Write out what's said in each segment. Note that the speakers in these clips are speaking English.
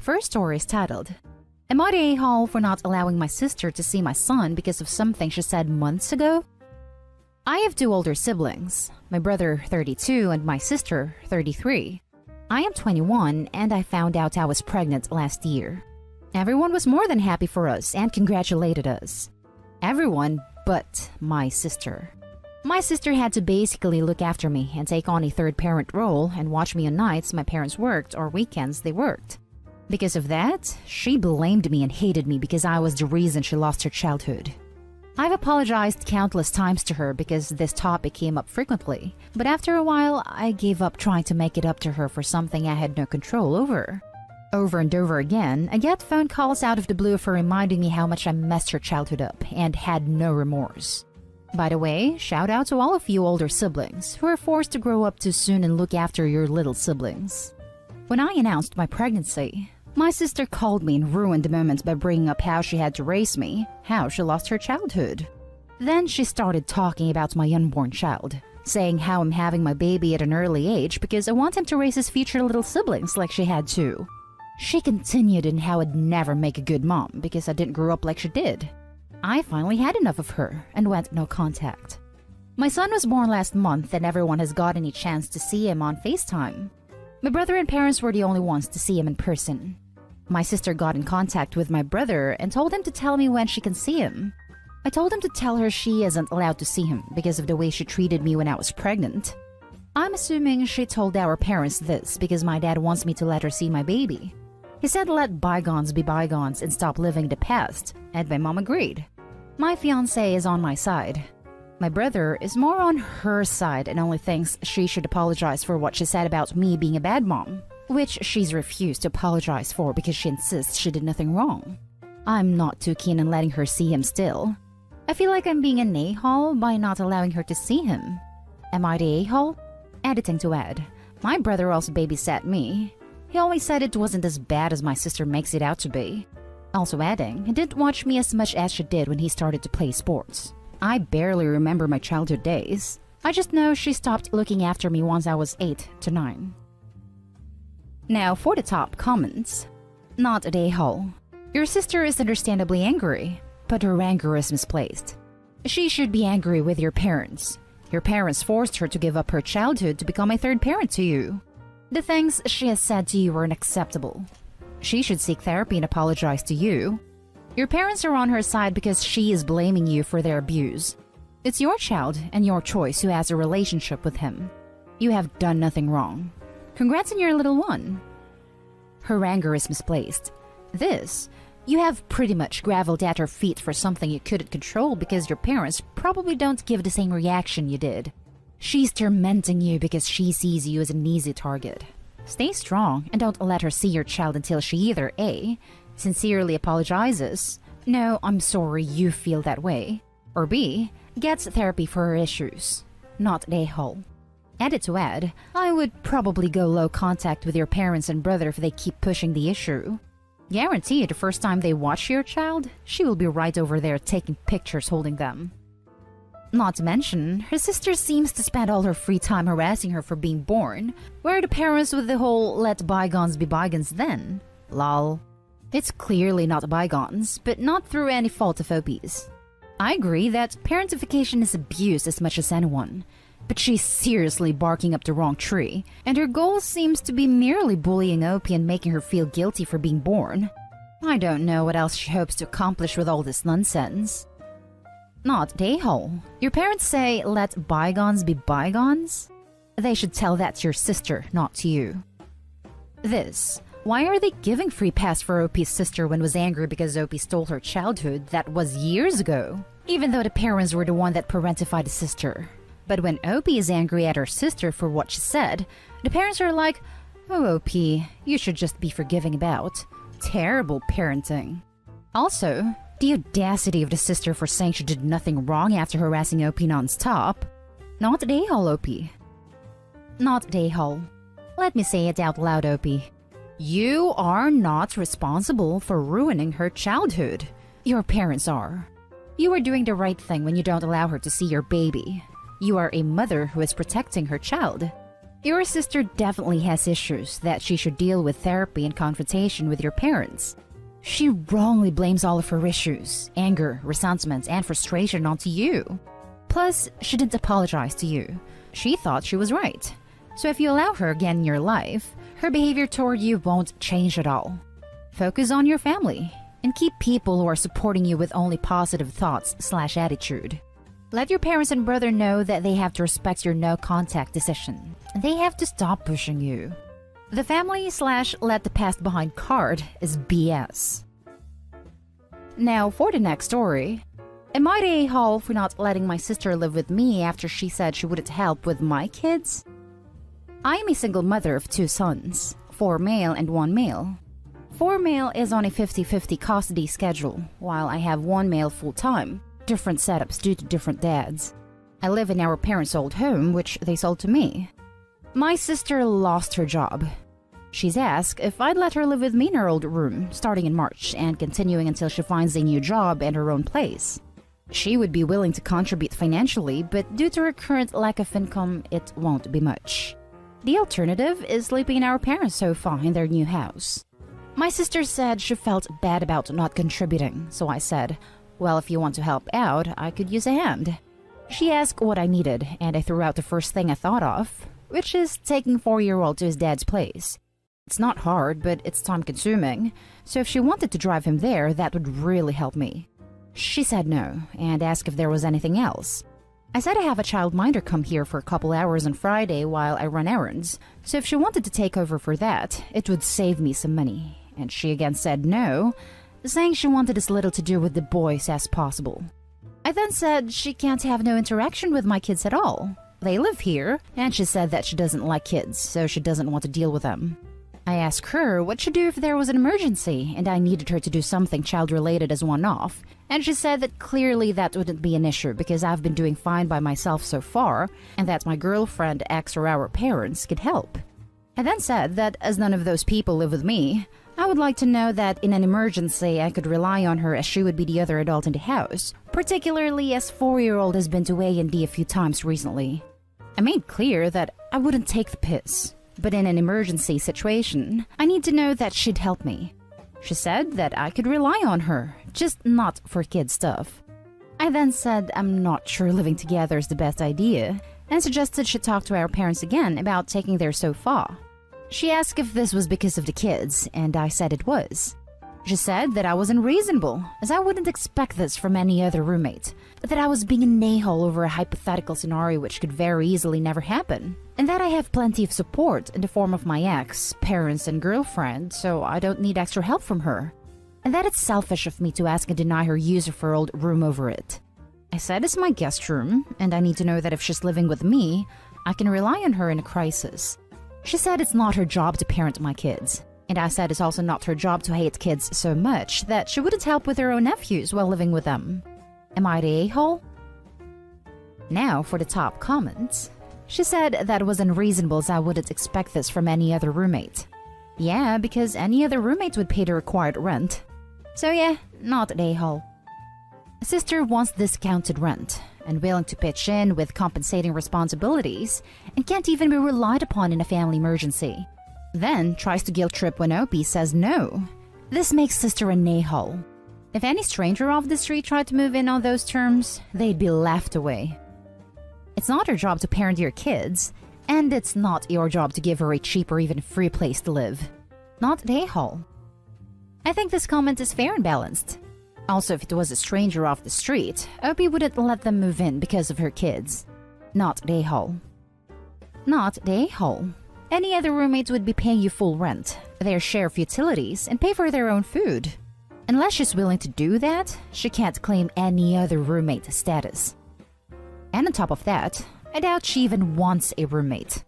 first story is titled, Am I the a-hole for not allowing my sister to see my son because of something she said months ago? I have two older siblings, my brother 32 and my sister 33. I am 21 and I found out I was pregnant last year. Everyone was more than happy for us and congratulated us. Everyone but my sister. My sister had to basically look after me and take on a third parent role and watch me on nights my parents worked or weekends they worked. Because of that, she blamed me and hated me because I was the reason she lost her childhood. I've apologized countless times to her because this topic came up frequently, but after a while, I gave up trying to make it up to her for something I had no control over. Over and over again, I get phone calls out of the blue for reminding me how much I messed her childhood up and had no remorse. By the way, shout out to all of you older siblings who are forced to grow up too soon and look after your little siblings. When I announced my pregnancy, my sister called me and ruined the moment by bringing up how she had to raise me, how she lost her childhood. Then she started talking about my unborn child, saying how I'm having my baby at an early age because I want him to raise his future little siblings like she had too. She continued in how I'd never make a good mom because I didn't grow up like she did. I finally had enough of her and went no contact. My son was born last month and everyone has got any chance to see him on FaceTime. My brother and parents were the only ones to see him in person. My sister got in contact with my brother and told him to tell me when she can see him. I told him to tell her she isn't allowed to see him because of the way she treated me when I was pregnant. I'm assuming she told our parents this because my dad wants me to let her see my baby. He said let bygones be bygones and stop living the past, and my mom agreed. My fiancé is on my side. My brother is more on her side and only thinks she should apologize for what she said about me being a bad mom, which she's refused to apologize for because she insists she did nothing wrong. I'm not too keen on letting her see him still. I feel like I'm being an a-hole by not allowing her to see him. Am I the a-hole? Editing to add, my brother also babysat me. He always said it wasn't as bad as my sister makes it out to be. Also adding, he didn't watch me as much as she did when he started to play sports. I barely remember my childhood days. I just know she stopped looking after me once I was 8 to 9. Now for the top comments. Not a a-hole. Your sister is understandably angry, but her anger is misplaced. She should be angry with your parents. Your parents forced her to give up her childhood to become a third parent to you. The things she has said to you are unacceptable. She should seek therapy and apologize to you. Your parents are on her side because she is blaming you for their abuse. It's your child and your choice who has a relationship with him. You have done nothing wrong. Congrats on your little one. Her anger is misplaced. This, you have pretty much gravelled at her feet for something you couldn't control because your parents probably don't give the same reaction you did. She's tormenting you because she sees you as an easy target. Stay strong and don't let her see your child until she either A, sincerely apologizes, no, I'm sorry you feel that way, or B, gets therapy for her issues. Not an a-hole. Edit to add, I would probably go low contact with your parents and brother if they keep pushing the issue. Guarantee the first time they watch your child, she will be right over there taking pictures holding them. Not to mention, her sister seems to spend all her free time harassing her for being born. Where are the parents with the whole let bygones be bygones then? Lol. It's clearly not bygones, but not through any fault of OP's. I agree that parentification is abuse as much as anyone, but she's seriously barking up the wrong tree, and her goal seems to be merely bullying OP and making her feel guilty for being born. I don't know what else she hopes to accomplish with all this nonsense. Not a-hole. Your parents say, let bygones be bygones? They should tell that to your sister, not to you. This. Why are they giving free pass for OP's sister when was angry because OP stole her childhood that was years ago? Even though the parents were the one that parentified the sister. But when OP is angry at her sister for what she said, the parents are like, oh OP, you should just be forgiving about. Terrible parenting. Also, the audacity of the sister for saying she did nothing wrong after harassing OP non-stop. Not the a-hole, OP. Not the a-hole. Let me say it out loud, OP. You are not responsible for ruining her childhood. Your parents are. You are doing the right thing when you don't allow her to see your baby. You are a mother who is protecting her child. Your sister definitely has issues that she should deal with therapy and confrontation with your parents. She wrongly blames all of her issues, anger, resentment, and frustration onto you. Plus, she didn't apologize to you. She thought she was right. So if you allow her again in your life, her behavior toward you won't change at all. Focus on your family and keep people who are supporting you with only positive thoughts/attitude. Let your parents and brother know that they have to respect your no-contact decision. They have to stop pushing you. The family/let the past behind card is BS. Now for the next story. Am I the a-hole for not letting my sister live with me after she said she wouldn't help with my kids? I am a single mother of 2 sons, 4 male and 1 male. 4 male is on a 50-50 custody schedule, while I have 1 male full-time, different setups due to different dads. I live in our parents' old home, which they sold to me. My sister lost her job. She's asked if I'd let her live with me in her old room, starting in March and continuing until she finds a new job and her own place. She would be willing to contribute financially, but due to her current lack of income, it won't be much. The alternative is sleeping in our parents' sofa in their new house. My sister said she felt bad about not contributing, so I said, well, if you want to help out, I could use a hand. She asked what I needed, and I threw out the first thing I thought of, which is taking 4-year-old to his dad's place. It's not hard, but it's time-consuming, so if she wanted to drive him there, that would really help me. She said no, and asked if there was anything else. I said I have a childminder come here for a couple hours on Friday while I run errands, so if she wanted to take over for that, it would save me some money. And she again said no, saying she wanted as little to do with the boys as possible. I then said she can't have no interaction with my kids at all. They live here, and she said that she doesn't like kids, so she doesn't want to deal with them. I asked her what she'd do if there was an emergency and I needed her to do something child-related as one-off, and she said that clearly that wouldn't be an issue because I've been doing fine by myself so far, and that my girlfriend, ex, or our parents could help. I then said that as none of those people live with me, I would like to know that in an emergency I could rely on her as she would be the other adult in the house, particularly as 4-year-old has been to A&D a few times recently. I made clear that I wouldn't take the piss, but in an emergency situation, I need to know that she'd help me. She said that I could rely on her, just not for kid stuff. I then said I'm not sure living together is the best idea, and suggested she talk to our parents again about taking their sofa. She asked if this was because of the kids, and I said it was. She said that I was unreasonable, as I wouldn't expect this from any other roommate, but that I was being an a-hole over a hypothetical scenario which could very easily never happen, and that I have plenty of support in the form of my ex, parents, and girlfriend, so I don't need extra help from her, and that it's selfish of me to ask and deny her use of her old room over it. I said it's my guest room, and I need to know that if she's living with me, I can rely on her in a crisis. She said it's not her job to parent my kids, and I said it's also not her job to hate kids so much that she wouldn't help with her own nephews while living with them. Am I the a-hole? Now for the top comments. She said that it was unreasonable as I wouldn't expect this from any other roommate. Yeah, because any other roommate would pay the required rent. So yeah, not the a-hole. Sister wants discounted rent and willing to pitch in with compensating responsibilities and can't even be relied upon in a family emergency. Then tries to guilt trip when OP says no. This makes sister an a-hole. If any stranger off the street tried to move in on those terms, they'd be laughed away. It's not her job to parent your kids, and it's not your job to give her a cheap or even free place to live. Not the a-hole. I think this comment is fair and balanced. Also, if it was a stranger off the street, OP wouldn't let them move in because of her kids. Not the a-hole. Not the a-hole. Any other roommates would be paying you full rent, their share of utilities, and pay for their own food. Unless she's willing to do that, she can't claim any other roommate status. And on top of that, I doubt she even wants a roommate.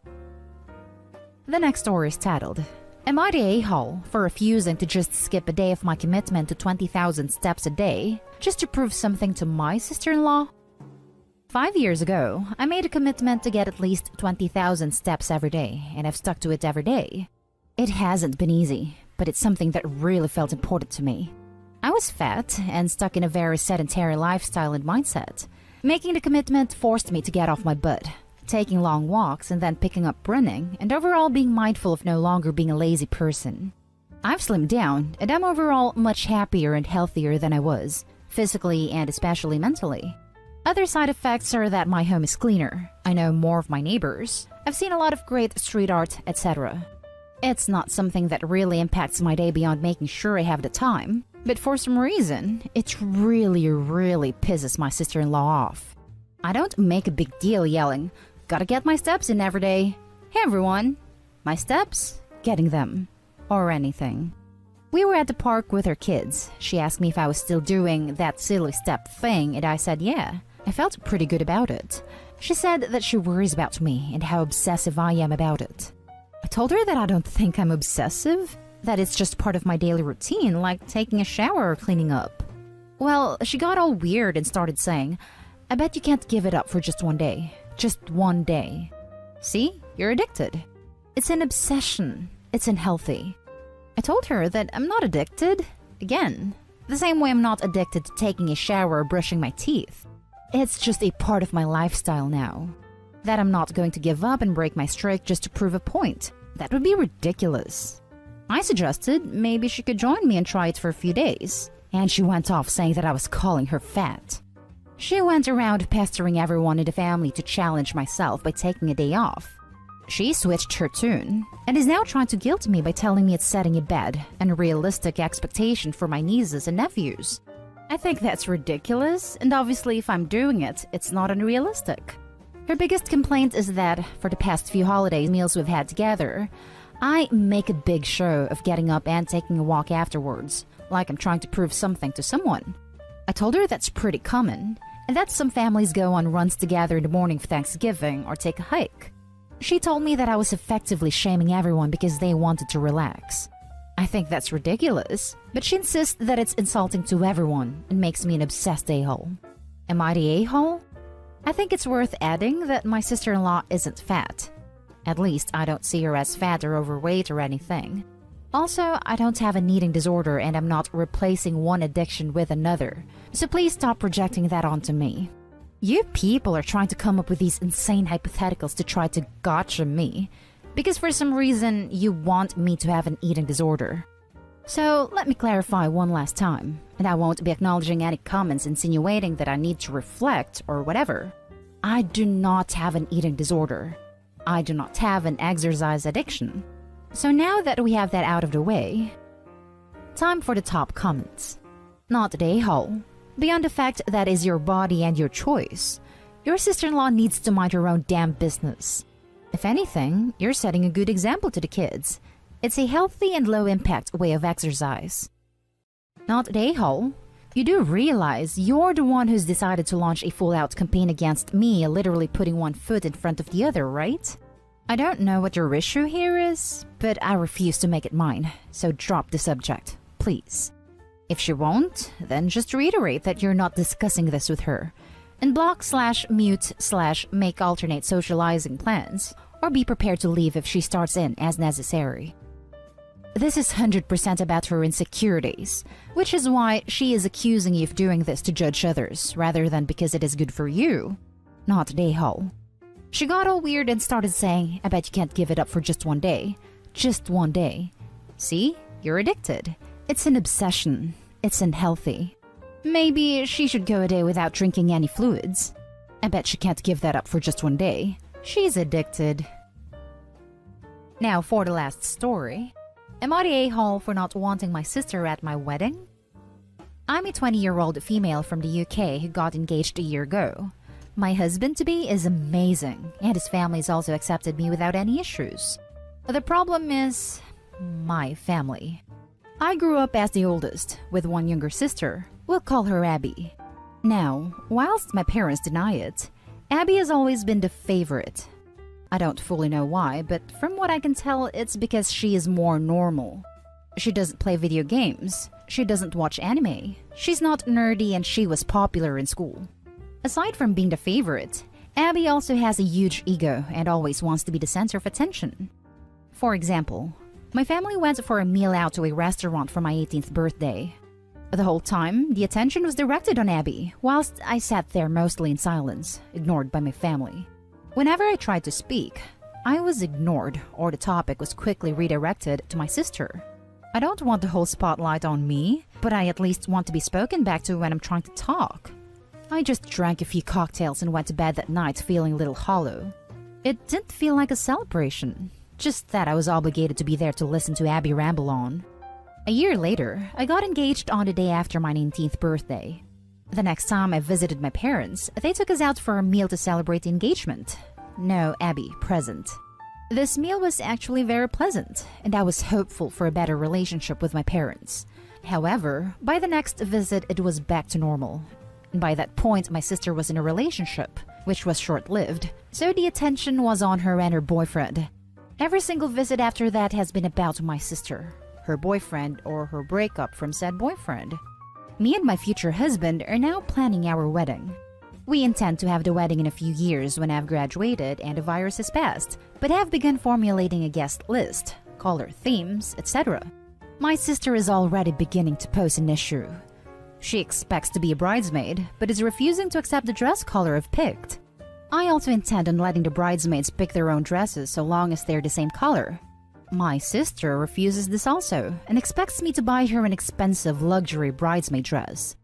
The next story is titled, Am I the a-hole for refusing to just skip a day of my commitment to 20,000 steps a day just to prove something to my sister-in-law? 5 years ago, I made a commitment to get at least 20,000 steps every day, and I've stuck to it every day. It hasn't been easy, but it's something that really felt important to me. I was fat and stuck in a very sedentary lifestyle and mindset. Making the commitment forced me to get off my butt, taking long walks and then picking up running, and overall being mindful of no longer being a lazy person. I've slimmed down, and I'm overall much happier and healthier than I was, physically and especially mentally. Other side effects are that my home is cleaner, I know more of my neighbors, I've seen a lot of great street art, etc. It's not something that really impacts my day beyond making sure I have the time, but for some reason, it really pisses my sister-in-law off. I don't make a big deal yelling, "Gotta get my steps in every day. Hey everyone, my steps, getting them," or anything. We were at the park with her kids. She asked me if I was still doing that silly step thing, and I said yeah. I felt pretty good about it. She said that she worries about me and how obsessive I am about it. I told her that I don't think I'm obsessive, that it's just part of my daily routine, like taking a shower or cleaning up. Well, she got all weird and started saying, "I bet you can't give it up for just one day. Just one day. See, you're addicted. It's an obsession. It's unhealthy." I told her that I'm not addicted. Again, the same way I'm not addicted to taking a shower or brushing my teeth. It's just a part of my lifestyle now. That I'm not going to give up and break my streak just to prove a point. That would be ridiculous. I suggested maybe she could join me and try it for a few days, and she went off saying that I was calling her fat. She went around pestering everyone in the family to challenge myself by taking a day off. She switched her tune, and is now trying to guilt me by telling me it's setting a bad, unrealistic expectation for my nieces and nephews. I think that's ridiculous, and obviously if I'm doing it, it's not unrealistic. Her biggest complaint is that, for the past few holiday meals we've had together, I make a big show of getting up and taking a walk afterwards, like I'm trying to prove something to someone. I told her that's pretty common, and that some families go on runs together in the morning for Thanksgiving or take a hike. She told me that I was effectively shaming everyone because they wanted to relax. I think that's ridiculous, but she insists that it's insulting to everyone and makes me an obsessed a-hole. Am I the a-hole? I think it's worth adding that my sister-in-law isn't fat. At least I don't see her as fat or overweight or anything. Also, I don't have an eating disorder and I'm not replacing one addiction with another, so please stop projecting that onto me. You people are trying to come up with these insane hypotheticals to try to gotcha me, because for some reason you want me to have an eating disorder. So let me clarify one last time, and I won't be acknowledging any comments insinuating that I need to reflect or whatever. I do not have an eating disorder. I do not have an exercise addiction. So now that we have that out of the way, time for the top comments. Not the a-hole. Beyond the fact that is your body and your choice, your sister-in-law needs to mind her own damn business. If anything, you're setting a good example to the kids. It's a healthy and low-impact way of exercise. Not the a-hole. You do realize you're the one who's decided to launch a full-out campaign against me, literally putting one foot in front of the other, right? I don't know what your issue here is, but I refuse to make it mine, so drop the subject, please. If she won't, then just reiterate that you're not discussing this with her, and block/mute/make alternate socializing plans, or be prepared to leave if she starts in as necessary. This is 100% about her insecurities, which is why she is accusing you of doing this to judge others, rather than because it is good for you. Not the a-hole. She got all weird and started saying, "I bet you can't give it up for just one day. Just one day. See? You're addicted. It's an obsession. It's unhealthy. Maybe she should go a day without drinking any fluids. I bet she can't give that up for just one day. She's addicted." Now for the last story. Am I the a-hole for not wanting my sister at my wedding? I'm a 20-year-old female from the UK who got engaged a year ago. My husband-to-be is amazing, and his family's also accepted me without any issues. The problem is my family. I grew up as the oldest, with one younger sister. We'll call her Abby. Now, whilst my parents deny it, Abby has always been the favorite. I don't fully know why, but from what I can tell, it's because she is more normal. She doesn't play video games. She doesn't watch anime. She's not nerdy, and she was popular in school. Aside from being the favorite, Abby also has a huge ego and always wants to be the center of attention. For example, my family went for a meal out to a restaurant for my 18th birthday. The whole time, the attention was directed on Abby, whilst I sat there mostly in silence, ignored by my family. Whenever I tried to speak, I was ignored or the topic was quickly redirected to my sister. I don't want the whole spotlight on me, but I at least want to be spoken back to when I'm trying to talk. I just drank a few cocktails and went to bed that night feeling a little hollow. It didn't feel like a celebration, just that I was obligated to be there to listen to Abby ramble on. A year later, I got engaged on the day after my 19th birthday. The next time I visited my parents, they took us out for a meal to celebrate the engagement. No Abby present. This meal was actually very pleasant, and I was hopeful for a better relationship with my parents. However, by the next visit it was back to normal. And by that point, my sister was in a relationship, which was short-lived, so the attention was on her and her boyfriend. Every single visit after that has been about my sister, her boyfriend, or her breakup from said boyfriend. Me and my future husband are now planning our wedding. We intend to have the wedding in a few years when I've graduated and the virus has passed, but have begun formulating a guest list, color themes, etc. My sister is already beginning to pose an issue. She expects to be a bridesmaid, but is refusing to accept the dress color I've picked. I also intend on letting the bridesmaids pick their own dresses so long as they're the same color. My sister refuses this also, and expects me to buy her an expensive luxury bridesmaid dress.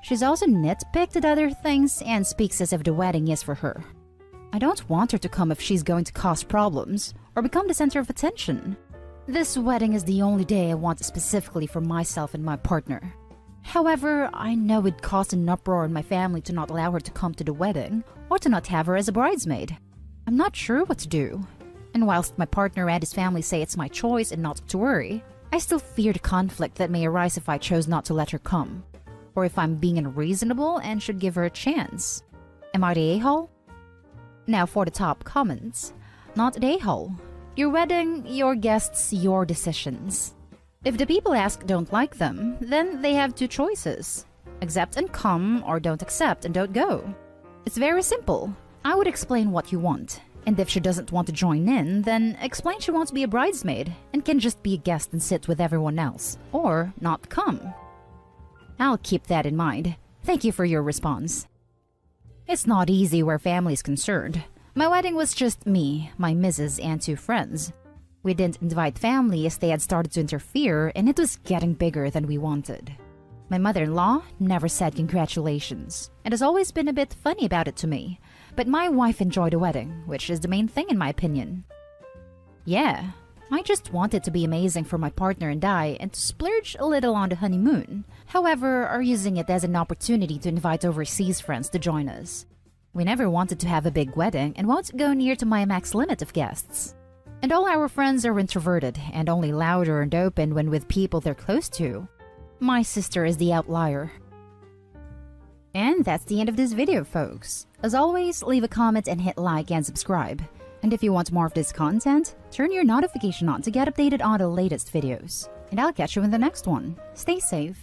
She's also nitpicked at other things and speaks as if the wedding is for her. I don't want her to come if she's going to cause problems or become the center of attention. This wedding is the only day I want specifically for myself and my partner. However, I know it'd cause an uproar in my family to not allow her to come to the wedding or to not have her as a bridesmaid. I'm not sure what to do. And whilst my partner and his family say it's my choice and not to worry, I still fear the conflict that may arise if I chose not to let her come. Or if I'm being unreasonable and should give her a chance. Am I the a-hole? Now for the top comments. Not the a-hole. Your wedding, your guests, your decisions. If the people asked don't like them, then they have two choices. Accept and come, or don't accept and don't go. It's very simple. I would explain what you want. And if she doesn't want to join in, then explain she wants to be a bridesmaid and can just be a guest and sit with everyone else. Or not come. I'll keep that in mind. Thank you for your response. It's not easy where family is concerned. My wedding was just me, my missus, and two friends. We didn't invite family as they had started to interfere, and it was getting bigger than we wanted. My mother-in-law never said congratulations, and has always been a bit funny about it to me. But my wife enjoyed the wedding, which is the main thing in my opinion. Yeah, I just want it to be amazing for my partner and I, and to splurge a little on the honeymoon. However, are using it as an opportunity to invite overseas friends to join us. We never wanted to have a big wedding and won't go near to my max limit of guests. And all our friends are introverted and only louder and open when with people they're close to. My sister is the outlier. And that's the end of this video, folks. As always, leave a comment and hit like and subscribe. And if you want more of this content, turn your notification on to get updated on the latest videos. And I'll catch you in the next one. Stay safe.